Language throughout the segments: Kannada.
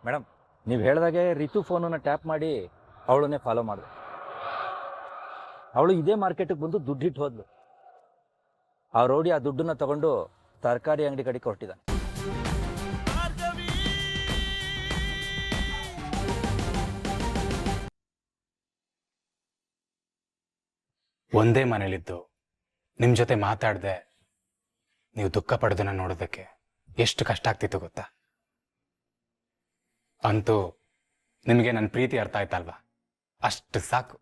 ಮೇಡಮ್, ನೀವು ಹೇಳಿದಾಗೆ ರಿತು ಫೋನನ್ನು ಟ್ಯಾಪ್ ಮಾಡಿ ಅವಳನ್ನೇ ಫಾಲೋ ಮಾಡಿದೆ. ಅವಳು ಇದೇ ಮಾರ್ಕೆಟಿಗೆ ಬಂದು ದುಡ್ಡಿಟ್ಟು ಹೋದ್ಲು. ಆ ರೋಡಿ ಆ ದುಡ್ಡನ್ನ ತಗೊಂಡು ತರಕಾರಿ ಅಂಗಡಿ ಕಡೆಗೆ ಹೊರಟಿದ್ದಾನೆ. ಒಂದೇ ಮನೇಲಿದ್ದು ನಿಮ್ಮ ಜೊತೆ ಮಾತಾಡದೆ ನೀವು ದುಃಖ ಪಡೋದನ್ನ ನೋಡೋದಕ್ಕೆ ಎಷ್ಟು ಕಷ್ಟ ಆಗ್ತಿತ್ತು ಗೊತ್ತಾ? ಅಂತೂ ನಿಮಗೆ ನನ್ನ ಪ್ರೀತಿ ಅರ್ಥ ಆಯ್ತಲ್ವಾ? ಅಷ್ಟು ಸಾಕು.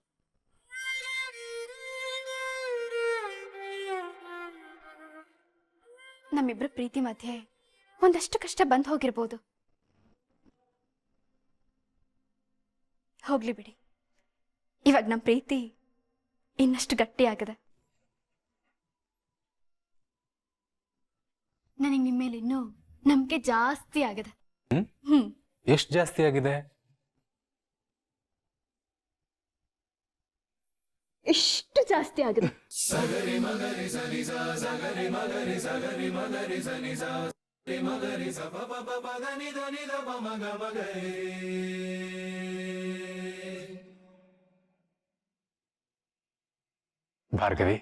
ನಮ್ಮಿಬ್ರ ಪ್ರೀತಿ ಮಧ್ಯೆ ಒಂದಷ್ಟು ಕಷ್ಟ ಬಂದು ಹೋಗಿರ್ಬೋದು. ಹೋಗ್ಲಿ ಬಿಡಿ, ಇವಾಗ ನಮ್ಮ ಪ್ರೀತಿ ಇನ್ನಷ್ಟು ಗಟ್ಟಿ ಆಗದೆ. ನನಗೆ ನಿಮ್ಮ ಮೇಲೆ ಇನ್ನೂ ನಂಬಿಕೆ ಜಾಸ್ತಿ ಆಗದೆ. ಎಷ್ಟು ಜಾಸ್ತಿ ಆಗಿದೆ? ಎಷ್ಟು ಜಾಸ್ತಿ ಆಗಿದೆ? Bhargavi,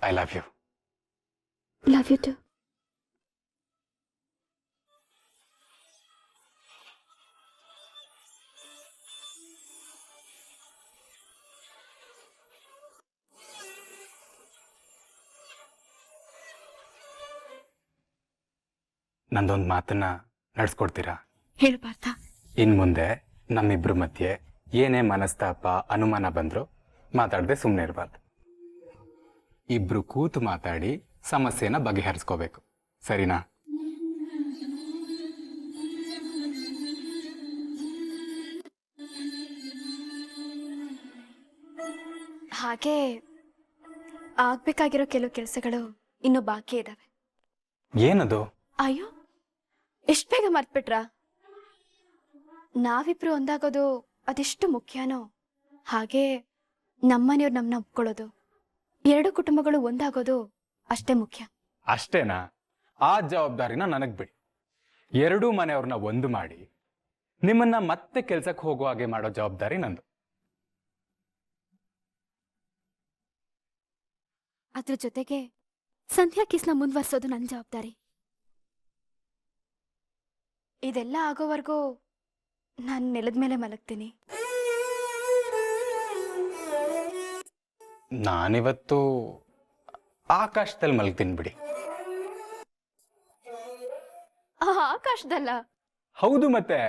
I love you. Love you too. ನಂದೊಂದು ಮಾತನ್ನ ನಡೆಸ್ಕೊಡ್ತೀರಾ? ಹೇಳು ಪಾರ್ಥ. ಇನ್ ಮುಂದೆ ನಮ್ಮಿಬ್ರ ಮಧ್ಯೆ ಏನೇ ಮನಸ್ತಾಪ ಅನುಮಾನ ಬಂದ್ರು ಮಾತಾಡದೆ ಸುಮ್ಮನೆ ಇರಬಾರ್ದು. ಇಬ್ರು ಕೂತು ಮಾತಾಡಿ ಸಮಸ್ಯೆನ ಬಗೆಹರಿಸ್ಕೋಬೇಕು, ಸರಿನಾ? ಹಾಗೆ ಆಗ್ಬೇಕಾಗಿರೋ ಕೆಲವು ಕೆಲಸಗಳು ಇನ್ನು ಬಾಕಿ ಇದಾವೆ. ಏನದು? ಅಯ್ಯೋ, ಎಷ್ಟು ಬೇಗ ಮರ್ತ್ಬಿಟ್ರಾ? ನಾವಿಬ್ರು ಒಂದಾಗೋದು ಅದೆಷ್ಟು ಮುಖ್ಯನೋ ಹಾಗೆ ನಮ್ಮನೆಯವ್ರು ನಮ್ಮನ್ನ ಒಪ್ಕೊಳ್ಳೋದು, ಎರಡು ಕುಟುಂಬಗಳು ಒಂದಾಗೋದು ಅಷ್ಟೇ ಮುಖ್ಯ. ಅಷ್ಟೇನಾ? ಆ ಜವಾಬ್ದಾರಿನ ನನಗ್ ಬಿಡಿ. ಎರಡೂ ಮನೆಯವ್ರನ್ನ ಒಂದು ಮಾಡಿ ನಿಮ್ಮನ್ನ ಮತ್ತೆ ಕೆಲ್ಸಕ್ಕೆ ಹೋಗೋ ಹಾಗೆ ಮಾಡೋ ಜವಾಬ್ದಾರಿ ನಂದು. ಅದ್ರ ಜೊತೆಗೆ ಸಂಧ್ಯಾ ಕಿಸ್ನ ಮುಂದುವರ್ಸೋದು ನನ್ನ ಜವಾಬ್ದಾರಿ. ಇದೆಲ್ಲ ಆಗೋವರೆಗೂ ನಾನು ನೆಲದ ಮೇಲೆ ಮಲಗ್ತೀನಿ. ನಾನಿವತ್ತು ಆಕಾಶದಲ್ಲಿ ಮಲಗ್ತೀನಿ ಬಿಡಿ. ಆಕಾಶದಲ್ಲ? ಹೌದು, ಮತ್ತೆ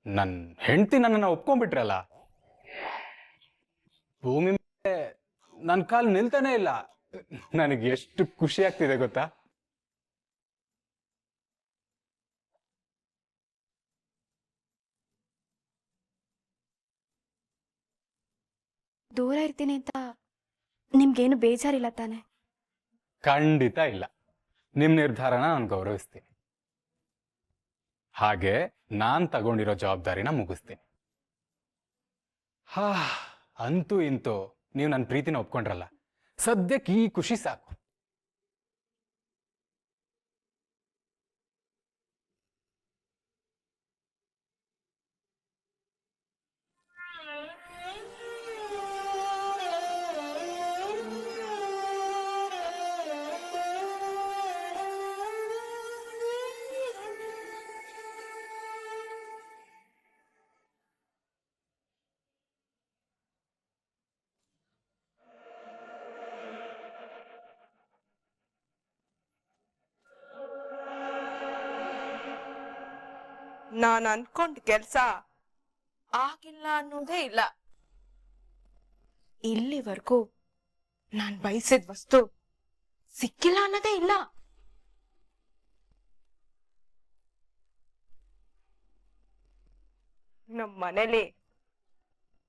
ನನ್ ಹೆಂಡತಿ ನನ್ನನ್ನ ಒಪ್ಕೊಂಡ್ಬಿಟ್ರಲ್ಲ. ಭೂಮಿ ಮೇಲೆ ನನ್ನ ಕಾಲು ನಿಲ್ತಾನೆ ಇಲ್ಲ. ನನಗೆ ಎಷ್ಟು ಖುಷಿ ಆಗ್ತಿದೆ ಗೊತ್ತಾ? ದೂರ ಇರ್ತೀನಿ ಅಂತ ನಿಮ್ಗೇನು ಬೇಜಾರಿಲ್ಲ ತಾನೆ? ಖಂಡಿತ ಇಲ್ಲ. ನಿಮ್ ನಿರ್ಧಾರನ ನಾನು ಗೌರವಿಸ್ತೀನಿ. ಹಾಗೆ ನಾನ್ ತಗೊಂಡಿರೋ ಜವಾಬ್ದಾರಿನ ಮುಗಿಸ್ತೀನಿ. ಅಂತೂ ಇಂತೂ ನೀವು ನನ್ನ ಪ್ರೀತಿನ ಒಪ್ಕೊಂಡ್ರಲ್ಲ, ಸದ್ಯಕ್ಕೆ ಈ ಖುಷಿ ಸಾಕು. ನಾನು ಅನ್ಕೊಂಡ ಕೆಲ್ಸ ಆಗಿಲ್ಲ ಅನ್ನೋದೇ ಇಲ್ಲ. ಇಲ್ಲಿವರೆಗೂ ನಾನ್ ಬಯಸಿದ ವಸ್ತು ಸಿಕ್ಕಿಲ್ಲ ಅನ್ನೋದೇ ಇಲ್ಲ. ನಮ್ ಮನೇಲಿ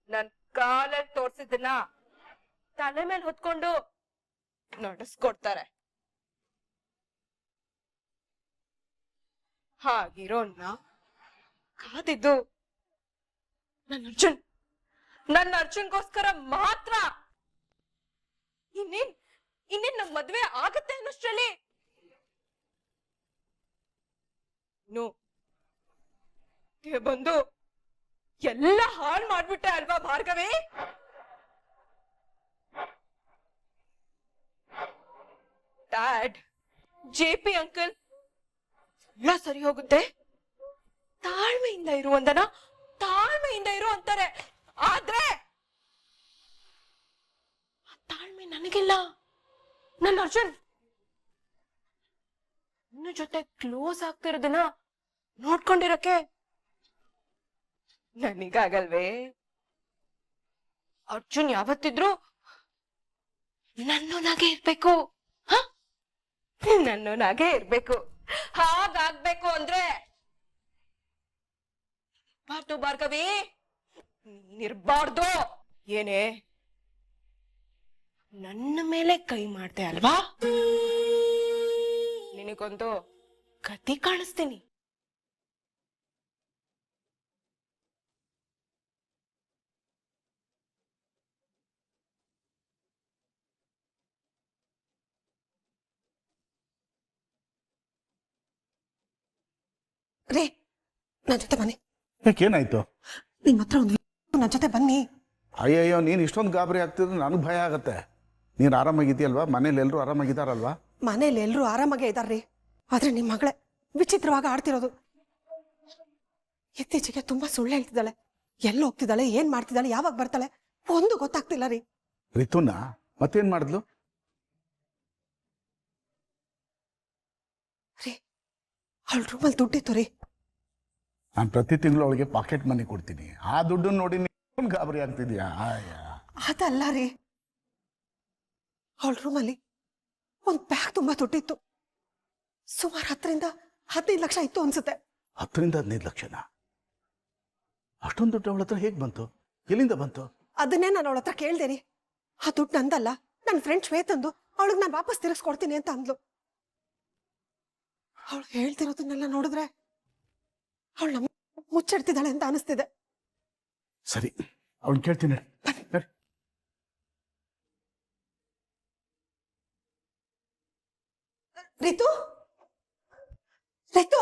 ನನ್ ಕಾಲಲ್ಲಿ ತೋರ್ಸಿದ್ದನ್ನ ತಲೆ ಮೇಲೆ ಹೊತ್ಕೊಂಡು ನಡೆಸ್ಕೊಡ್ತಾರೆ. ಹಾಗಿರೋನ್ನ ಕಾದಿದ್ದು ನನ್ನ ಅರ್ಜುನ್ಗೋಸ್ಕರ ಮಾತ್ರ. ಇನ್ನೇನ್ ನಮ್ ಮದ್ವೆ ಆಗತ್ತೆ ಅನ್ನೋಷ್ಟ್ರಲ್ಲಿ ಮಧ್ಯೆ ಬಂದು ಎಲ್ಲ ಹಾಳು ಮಾಡ್ಬಿಟ್ಟೆ ಅಲ್ವಾ ಭಾರ್ಗವಿ? ಡ್ಯಾಡ್, JP ಅಂಕಲ್ ಎಲ್ಲ ಸರಿ ಹೋಗುತ್ತೆ, ತಾಳ್ಮೆಯಿಂದ ಇರು ಅಂದನ, ತಾಳ್ಮೆಯಿಂದ ಇರು ಅಂತಾರೆ. ಆದ್ರೆ ಆ ತಾಳ್ಮೆ ನನಗಿಲ್ಲ. ನನ್ನ ಅರ್ಜುನ್ ನನ್ನ ಜೊತೆ ಕ್ಲೋಸ್ ಆಗ್ತಿರೋದನ್ನ ನೋಡ್ಕೊಂಡಿರಕ್ಕೆ ನನಗಾಗಲ್ವೇ? ಅರ್ಜುನ್ ಯಾವತ್ತಿದ್ರು ನನ್ನೊನಾಗೆ ಇರ್ಬೇಕು, ನನ್ನೊನಾಗೆ ಇರ್ಬೇಕು. ಹಾಗಾಗ್ಬೇಕು ಅಂದ್ರೆ ಬಾರ್ದು ಭಾರ್ಗವಿ, ನೀನಿರ್ಬಾರ್ದು. ಏನೇ ನನ್ನ ಮೇಲೆ ಕೈ ಮಾಡ್ದೆ ಅಲ್ವಾ? ನಿನಗೊಂದು ಕತಿ ಕಾಣಿಸ್ತೀನಿ. ರೇ, ನನ್ನ ಜೊತೆ ಬನ್ನಿ. ಯಾಕೇನಾಯ್ತು? ನಿಮ್ಮ ಹತ್ರ ಒಂದು ನನ್ನ ಜೊತೆ ಬನ್ನಿ. ಅಯ್ಯಯ್ಯೋ, ನೀನು ಇಷ್ಟೊಂದು ಗಾಬರಿ ಆಗ್ತಿದ್ರೆ ನನಗೆ ಭಯ ಆಗತ್ತೆ. ನೀನು ಆರಾಮಾಗಿದೆಯಲ್ವಾ? ಮನೇಲಿ ಎಲ್ಲರೂ ಆರಾಮಾಗಿದ್ದಾರಲ್ವಾ? ಮನೇಲಿ ಎಲ್ಲರೂ ಆರಾಮಾಗೇ ಇದ್ದಾರ್ರಿ. ಆದ್ರೆ ನಿಮ್ಮ ಮಗಳೇ ವಿಚಿತ್ರವಾಗಿ ಆಡ್ತಿರೋದು. ಇತ್ತೀಚೆಗೆ ತುಂಬಾ ಸುಳ್ಳು ಹೇಳ್ತಿದ್ದಾಳೆ. ಎಲ್ಲ ಹೋಗ್ತಿದ್ದಾಳೆ, ಏನ್ ಮಾಡ್ತಿದ್ದಾಳೆ, ಯಾವಾಗ ಬರ್ತಾಳೆ ಒಂದು ಗೊತ್ತಾಗ್ತಿಲ್ಲ ರೀ. ರಿತುನ ಮತ್ತೇನ್ ಮಾಡಿದ್ಲು? ರೀ, ಅವಳ ರೂಮಲ್ಲಿ ದುಡ್ಡಿತ್ತು ರೀ. ನಾನು ಪ್ರತಿ ತಿಂಗಳು ಅವಳಿಗೆ ಪಾಕೆಟ್ ಮನಿ ಕೊಡ್ತೀನಿ. ಆ ದುಡ್ಡನ್ನು ನೋಡಿ ನೀನು ಗಾಬರಿ ಆಗ್ತಿದ್ಯಾ? ಅದಲ್ಲ ರೀ, ಅವಳ ರೂಮಲ್ಲಿ ಒಂದ್ ಬ್ಯಾಗ್ ತುಂಬಾ ದುಡ್ಡಿತ್ತು. ಸುಮಾರು 10-15 ಲಕ್ಷ ಇತ್ತು ಅನ್ಸುತ್ತೆ. 10-15 ಲಕ್ಷನ? ಅಷ್ಟೊಂದು ದುಡ್ಡು ಅವಳ ಹತ್ರ ಹೇಗೆ ಬಂತು? ಎಲ್ಲಿಂದ ಬಂತು? ಅದನ್ನೇ ನಾನು ಅವಳ ಹತ್ರ ಕೇಳ್ದೆ ರೀ. ಆ ದುಡ್ಡು ನಂದಲ್ಲ, ನನ್ನ ಫ್ರೆಂಡ್ ಶ್ವೇತಂದು. ಅವಳಿಗೆ ನಾನು ವಾಪಸ್ ತಿರ್ಗಿಸ್ಕೊಡ್ತೀನಿ ಅಂತ ಅಂದ್ಲು. ಅವಳು ಹೇಳ್ತಿರೋದನ್ನೆಲ್ಲ ನೋಡಿದ್ರೆ ಅವಳು ನಮ್ಮ ಮುಚ್ಚಿಡ್ತಿದ್ದಾಳೆ ಅಂತ ಅನಿಸ್ತಿದೆ. ಸರಿ, ಅವಳು ಕೇಳ್ತೀನಿ. ರಿತು, ರಿತು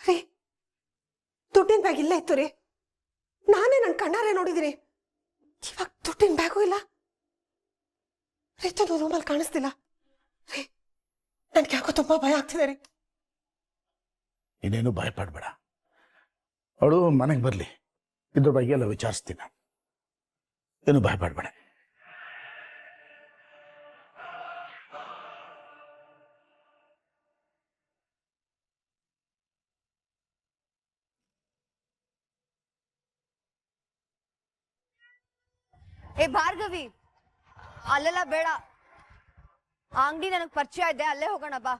ರೀ, ದುಡ್ಡಿನ ಬ್ಯಾಗ್ ಇಲ್ಲೇ ಇತ್ತು ರೀ. ನಾನೇ ನನ್ನ ಕಣ್ಣಾರೆ ನೋಡಿದಿರಿ. ಇವಾಗ ದುಡ್ಡಿನ ಬ್ಯಾಗು ಇಲ್ಲ. ರಿತು ರೂಮಲ್ಲಿ ಕಾಣಿಸ್ತಿಲ್ಲ ರೀ. ನನ್ಗೆ ಯಾಕೋ ತುಂಬಾ ಭಯ ಆಗ್ತಿದೆ ರೀ. ಇನ್ನೇನು ಭಯ ಪಡ್ಬೇಡ. ಅವಳು ಮನೆಗೆ ಬರಲಿ, ಇದ್ರ ಬಗ್ಗೆ ಎಲ್ಲ ವಿಚಾರಿಸ್ತೀನಿ. ಏನು ಭಯ ಪಡ್ಬೇಡ. ಏ ಭಾರ್ಗವಿ, ಅಲ್ಲೆಲ್ಲ ಬೇಡ. ಆ ಅಂಗಡಿ ನನಗ್ ಪರಿಚಯ ಇದೆ, ಅಲ್ಲೇ ಹೋಗೋಣ ಬಾ.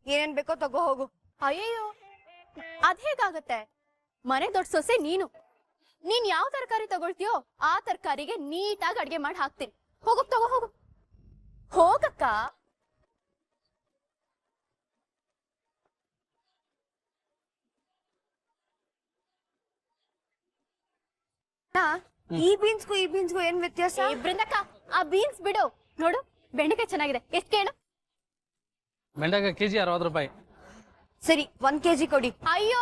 ಏನೇನ್ ಬೇಕೋ ತಗೋ ಹೋಗು. ಅಯ್ಯಯ್ಯೋ, ಅದ್ ಹೇಗಾಗತ್ತೆ? ಮನೆ ದೊಡ್ಡ ಸೊಸೆ ನೀನು. ನೀನ್ ಯಾವ ತರಕಾರಿ ತಗೊಳ್ತೀಯೋ ಆ ತರಕಾರಿಗೆ ನೀಟಾಗಿ ಅಡ್ಗೆ ಮಾಡಿ ಹಾಕ್ತೀನಿ. ಹೋಗಕ್ ತಗೋ ಹೋಗು. ಹೋಗಕ್ಕ. ಈ ಬೀನ್ಸ್ಗೂ ಏನ್ ವ್ಯತ್ಯಾಸ? ಬೃಂದಕ್ಕ, ಆ ಬೀನ್ಸ್ ಬಿಡು. ನೋಡು, ಬೆಂಡೆಕಾಯಿ ಚೆನ್ನಾಗಿದೆ. ಎಷ್ಟ್ ಕೇಳು? ಬೆಂಡೆಕಾಯಿ ಕೆಜಿ 60 ರೂಪಾಯಿ. ಸರಿ, 1 kg ಕೊಡಿ. ಅಯ್ಯೋ,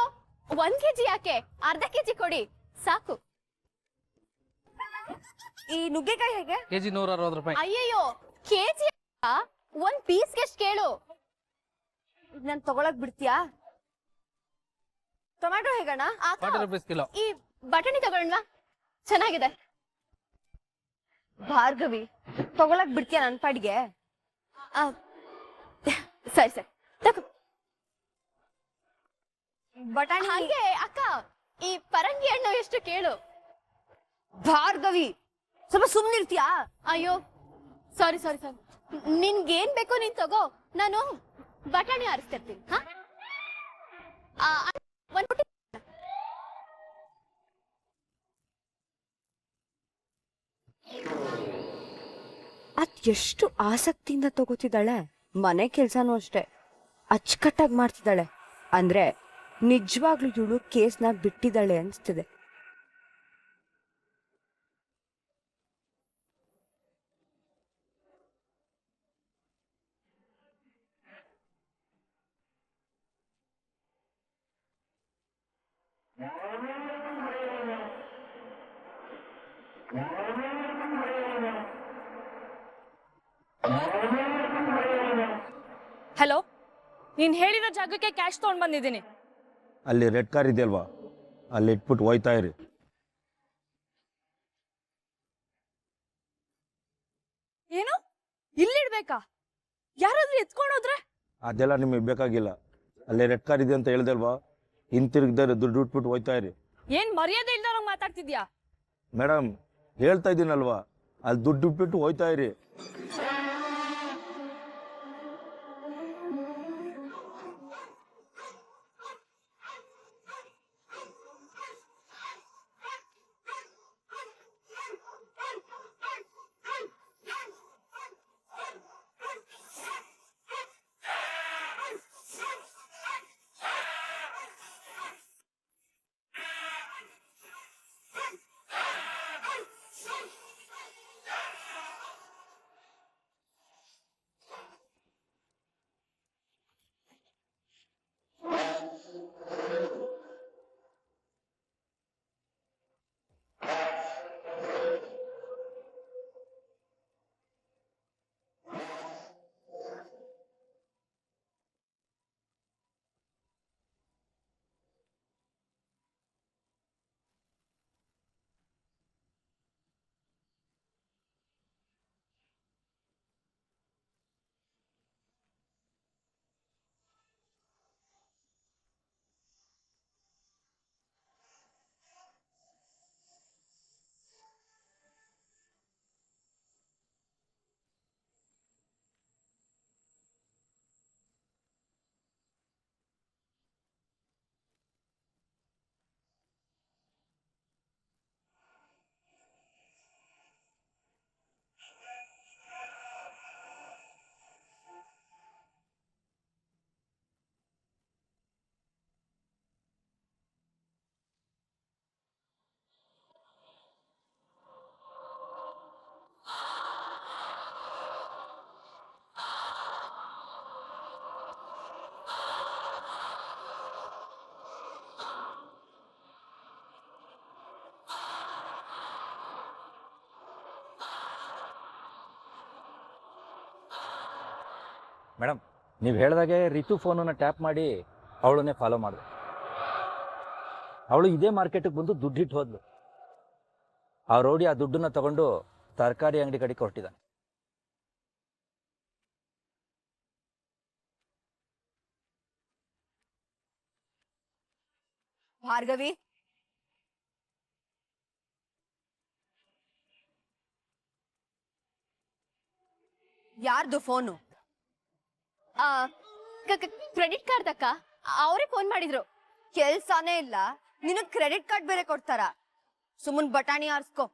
1 kg ಯಾಕೆ? ಅರ್ಧ kg ಕೊಡಿ ಸಾಕು. ಈ ನುಗ್ಗೆಕಾಯಿ ಹೇಗೆ? ಕೆಜಿ 160 ರೂಪಾಯಿ. ಅಯ್ಯಯ್ಯೋ, ಕೆಜಿ ಒಂದ್ ಪೀಸ್ಗೆ ಎಷ್ಟು ಕೇಳು? ನಾನ್ ತಗೊಳಕ್ ಬಿಡ್ತೀಯಾ? ಟೊಮ್ಯಾಟೊ ಹೇಗಣ್ಣ? 40 ರೂಪಾಯಿ ಕಿಲೋ. ಈ ಬಟಾಣಿ ತಗೊಳ್ಳೋಣ, ಚೆನ್ನಾಗಿದೆ. ಭಾರ್ಗವಿ, ತಗೊಳಕ್ ಬಿಡ್ತೀಯಾ ನನ್ ಪಾಡಿಗೆ? ಸರಿ ಸರಿ ತಗೋ. ಬಟಾಣಿ ಹಾಗೆ ಅಕ್ಕ, ಈ ಪರಂಗಿ ಹಣ್ಣು ಎಷ್ಟು ಕೇಳು? ಭಾರ್ಗವಿ, ಸ್ವಲ್ಪ ಸುಮ್ನಿರ್ತೀಯಾ? ಅಯ್ಯೋ, ಸಾರಿ ಸಾರಿ ಸಾರಿ. ನಿನ್ಗೇನ್ ಬೇಕೋ ನೀನ್ ತಗೋ, ನಾನು ಬಟಾಣಿ ಆರಿಸ್ತಿರ್ತೀನಿ. ಒಂದ್ ಪುಟ್ಟಿ. ಅದ್ ಎಷ್ಟು ಆಸಕ್ತಿಯಿಂದ ತಗೋತಿದ್ದಾಳೆ. ಮನೆ ಕೆಲ್ಸಾನು ಅಷ್ಟೇ ಅಚ್ಚುಕಟ್ಟಾಗಿ ಮಾಡ್ತಿದ್ದಾಳೆ. ಅಂದ್ರೆ ನಿಜವಾಗ್ಲೂ ಇವಳು ಕೇಸ್ನ ಬಿಟ್ಟಿದ್ದಾಳೆ ಅನ್ಸ್ತಿದೆ. ಹಲೋ, ನೀನ್ ಹೇಳಿರೋ ಜಾಗಕ್ಕೆ ಕ್ಯಾಶ್ ತಗೊಂಡ್ ಬಂದಿದ್ದೀನಿ. ಅಲ್ಲಿ ರೆಡ್ ಕಾರ್ ಇದೆಯಲ್ವಾ, ಅಲ್ಲಿ ಇಟ್ಬಿಟ್ಟು ಹೋಯ್ತಾ ಇರಿ. ಏನು, ಇಲ್ಲಿಡ್ಬೇಕಾ? ಯಾರಾದ್ರೂ ಎತ್ಕೊಂಡು ಹೋದ್ರೆ? ಅದೆಲ್ಲ ನಿಮಗೆ ಬೇಕಾಗಿಲ್ಲ. ಅಲ್ಲಿ ರೆಡ್ ಕಾರ್ ಇದೆ ಅಂತ ಹೇಳ್ದಲ್ವಾ, ಹಿಂತಿರುಗ್ದಾರೆ ದುಡ್ಡು ಇಟ್ಬಿಟ್ಟು ಹೋಯ್ತಾ ಇರಿ. ಏನ್ ಮರ್ಯಾದೆ ಇಲ್ದವ್ರಂಗ್ ಮಾತಾಡ್ತಿದ್ಯಾ? ಮೇಡಮ್ ಹೇಳ್ತಾ ಇದ್ದೀನಲ್ವಾ, ಅಲ್ಲಿ ದುಡ್ಡು ಇಟ್ಬಿಟ್ಟು ಹೋಯ್ತಾ ಇರಿ. ಮೇಡಮ್, ನೀವು ಹೇಳ್ದಾಗೆ ರಿತು ಫೋನನ್ನು ಟ್ಯಾಪ್ ಮಾಡಿ ಅವಳನ್ನೇ ಫಾಲೋ ಮಾಡಿದೆ. ಅವಳು ಇದೇ ಮಾರ್ಕೆಟಿಗೆ ಬಂದು ದುಡ್ಡಿಟ್ಟು ಹೋದ್ಲು. ಆ ರೌಡಿ ಆ ದುಡ್ಡನ್ನ ತಗೊಂಡು ತರಕಾರಿ ಅಂಗಡಿ ಕಡೆಗೆ ಹೊರಟಿದ್ದಾನೆ. ಭಾರ್ಗವಿ, ಯಾರ್ದು ಫೋನು? ಕ್ರೆಡಿಟ್ ಕಾರ್ಡ್ ಅಕ್ಕ, ಅವರೇ ಫೋನ್ ಮಾಡಿದ್ರು. ಕೆಲ್ಸಾನೇ ಇಲ್ಲ, ನಿನಗ್ ಕ್ರೆಡಿಟ್ ಕಾರ್ಡ್ ಬೇರೆ ಕೊಡ್ತಾರ? ಸುಮ್ಮನ್ ಬಟಾಣಿ ಆರ್ಸ್ಕೊ.